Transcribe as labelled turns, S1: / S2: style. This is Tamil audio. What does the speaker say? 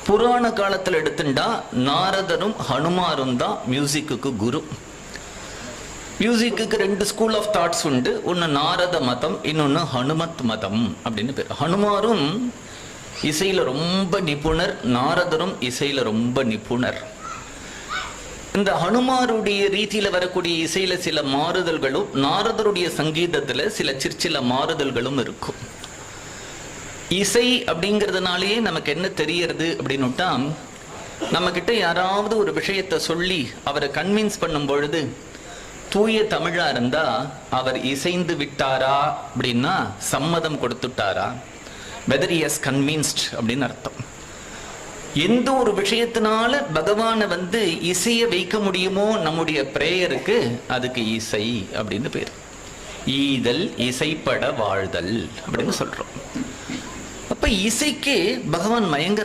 S1: புராண காலத்தில் எடுத்துட்டா நாரதரும் ஹனுமாரும் தான் மியூசிக்கு குரு. மியூசிக்கு ரெண்டு ஸ்கூல் ஆஃப் தாட்ஸ் உண்டு. ஒன்று நாரத மதம், இன்னொன்று ஹனுமத் மதம் அப்படின்னு பேர். ஹனுமாரும் இசையில ரொம்ப நிபுணர், நாரதரும் இசையில ரொம்ப நிபுணர். இந்த ஹனுமாருடைய ரீதியில வரக்கூடிய இசையில சில மாறுதல்களும், நாரதருடைய சங்கீதத்துல சில மாறுதல்களும் இருக்கும். இசை அப்படிங்கிறதுனாலேயே நமக்கு என்ன தெரியறது அப்படின்னுட்டா, நம்ம கிட்ட யாராவது ஒரு விஷயத்த சொல்லி அவரை கன்வின்ஸ் பண்ணும் பொழுது தூய தமிழா இருந்தா அவர் இசைந்து விட்டாரா அப்படின்னா சம்மதம் கொடுத்துட்டாரா, வெதர் he has convinced அப்படின்னு அர்த்தம். எந்த ஒரு விஷயத்தினால பகவானை இசைய வைக்க முடியுமோ நம்முடைய பிரேயருக்கு, அதுக்கு இசை அப்படின்னு பேர். ஈதல் இசைப்பட வாழ்தல் அப்படின்னு சொல்றோம். அப்ப இசைக்கு பகவான் மயங்கர